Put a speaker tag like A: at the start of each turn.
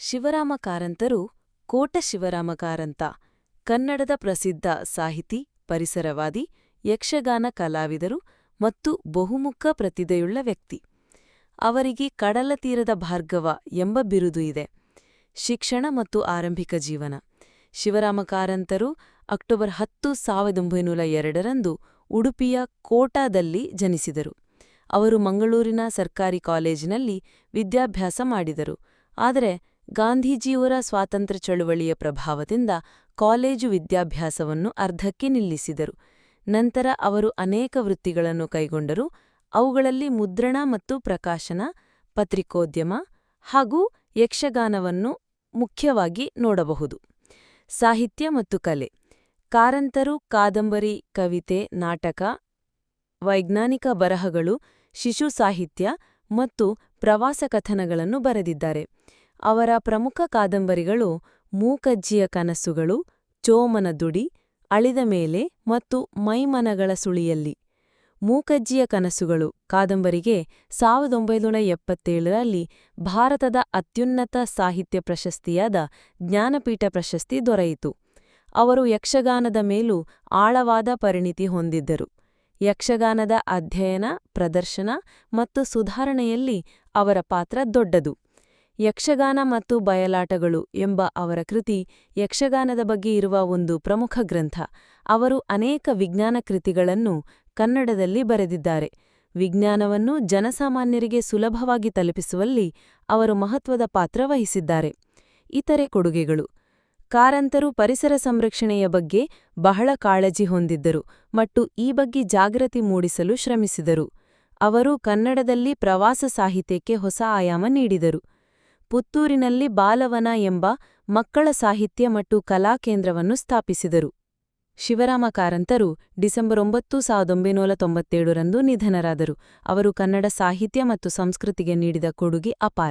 A: ಶಿವರಾಮ ಕಾರಂತರು ಕೋಟ ಶಿವರಾಮ ಕಾರಂತ ಕನ್ನಡದ ಪ್ರಸಿದ್ಧ ಸಾಹಿತಿ, ಪರಿಸರವಾದಿ, ಯಕ್ಷಗಾನ ಕಲಾವಿದರು ಮತ್ತು ಬಹುಮುಖ ಪ್ರತಿಭೆಯುಳ್ಳ ವ್ಯಕ್ತಿ. ಅವರಿಗೆ ಕಡಲತೀರದ ಭಾರ್ಗವ ಎಂಬ ಬಿರುದು ಇದೆ. ಶಿಕ್ಷಣ ಮತ್ತು ಆರಂಭಿಕ ಜೀವನ. ಶಿವರಾಮ ಕಾರಂತರು ಅಕ್ಟೋಬರ್ 10, 1902ರಂದು ಉಡುಪಿಯ ಕೋಟಾದಲ್ಲಿ ಜನಿಸಿದರು. ಅವರು ಮಂಗಳೂರಿನ ಸರ್ಕಾರಿ ಕಾಲೇಜಿನಲ್ಲಿ ವಿದ್ಯಾಭ್ಯಾಸ ಮಾಡಿದರು. ಆದರೆ ಗಾಂಧೀಜಿಯವರ ಸ್ವಾತಂತ್ರ್ಯ ಚಳುವಳಿಯ ಪ್ರಭಾವದಿಂದ ಕಾಲೇಜು ವಿದ್ಯಾಭ್ಯಾಸವನ್ನು ಅರ್ಧಕ್ಕೆ ನಿಲ್ಲಿಸಿದರು. ನಂತರ ಅವರು ಅನೇಕ ವೃತ್ತಿಗಳನ್ನು ಕೈಗೊಂಡರು. ಅವುಗಳಲ್ಲಿ ಮುದ್ರಣ ಮತ್ತು ಪ್ರಕಾಶನ, ಪತ್ರಿಕೋದ್ಯಮ ಹಾಗೂ ಯಕ್ಷಗಾನವನ್ನು ಮುಖ್ಯವಾಗಿ ನೋಡಬಹುದು. ಸಾಹಿತ್ಯ ಮತ್ತು ಕಲೆ. ಕಾರಂತರು ಕಾದಂಬರಿ, ಕವಿತೆ, ನಾಟಕ, ವೈಜ್ಞಾನಿಕ ಬರಹಗಳು, ಶಿಶು ಸಾಹಿತ್ಯ ಮತ್ತು ಪ್ರವಾಸ ಕಥನಗಳನ್ನು ಬರೆದಿದ್ದಾರೆ. ಅವರ ಪ್ರಮುಖ ಕಾದಂಬರಿಗಳು ಮೂಕಜ್ಜಿಯ ಕನಸುಗಳು, ಚೋಮನ ದುಡಿ, ಅಳಿದ ಮೇಲೆ ಮತ್ತು ಮೈಮನಗಳ ಸುಳಿಯಲ್ಲಿ. ಮೂಕಜ್ಜಿಯ ಕನಸುಗಳು ಕಾದಂಬರಿಗೆ 1977ರಲ್ಲಿ ಭಾರತದ ಅತ್ಯುನ್ನತ ಸಾಹಿತ್ಯ ಪ್ರಶಸ್ತಿಯಾದ ಜ್ಞಾನಪೀಠ ಪ್ರಶಸ್ತಿ ದೊರೆಯಿತು. ಅವರು ಯಕ್ಷಗಾನದ ಮೇಲೂ ಆಳವಾದ ಪರಿಣಿತಿ ಹೊಂದಿದ್ದರು. ಯಕ್ಷಗಾನದ ಅಧ್ಯಯನ, ಪ್ರದರ್ಶನ ಮತ್ತು ಸುಧಾರಣೆಯಲ್ಲಿ ಅವರ ಪಾತ್ರ ದೊಡ್ಡದು. ಯಕ್ಷಗಾನ ಮತ್ತು ಬಯಲಾಟಗಳು ಎಂಬ ಅವರ ಕೃತಿ ಯಕ್ಷಗಾನದ ಬಗ್ಗೆ ಇರುವ ಒಂದು ಪ್ರಮುಖ ಗ್ರಂಥ. ಅವರು ಅನೇಕ ವಿಜ್ಞಾನ ಕೃತಿಗಳನ್ನು ಕನ್ನಡದಲ್ಲಿ ಬರೆದಿದ್ದಾರೆ. ವಿಜ್ಞಾನವನ್ನು ಜನಸಾಮಾನ್ಯರಿಗೆ ಸುಲಭವಾಗಿ ತಲುಪಿಸುವಲ್ಲಿ ಅವರು ಮಹತ್ವದ ಪಾತ್ರ ವಹಿಸಿದ್ದಾರೆ. ಇತರೆ ಕೊಡುಗೆಗಳು. ಕಾರಂತರು ಪರಿಸರ ಸಂರಕ್ಷಣೆಯ ಬಗ್ಗೆ ಬಹಳ ಕಾಳಜಿ ಹೊಂದಿದ್ದರು ಮತ್ತು ಈ ಬಗ್ಗೆ ಜಾಗೃತಿ ಮೂಡಿಸಲು ಶ್ರಮಿಸಿದರು. ಅವರು ಕನ್ನಡದಲ್ಲಿ ಪ್ರವಾಸ ಸಾಹಿತ್ಯಕ್ಕೆ ಹೊಸ ಆಯಾಮ ನೀಡಿದರು. ಪುತ್ತೂರಿನಲ್ಲಿ ಬಾಲವನ ಎಂಬ ಮಕ್ಕಳ ಸಾಹಿತ್ಯ ಮತ್ತು ಕಲಾ ಕೇಂದ್ರವನ್ನು ಸ್ಥಾಪಿಸಿದರು. ಶಿವರಾಮ ಕಾರಂತರು ಡಿಸೆಂಬರ್ 9, 1997ರಂದು ನಿಧನರಾದರು. ಅವರು ಕನ್ನಡ ಸಾಹಿತ್ಯ ಮತ್ತು ಸಂಸ್ಕೃತಿಗೆ ನೀಡಿದ ಕೊಡುಗೆ ಅಪಾರ.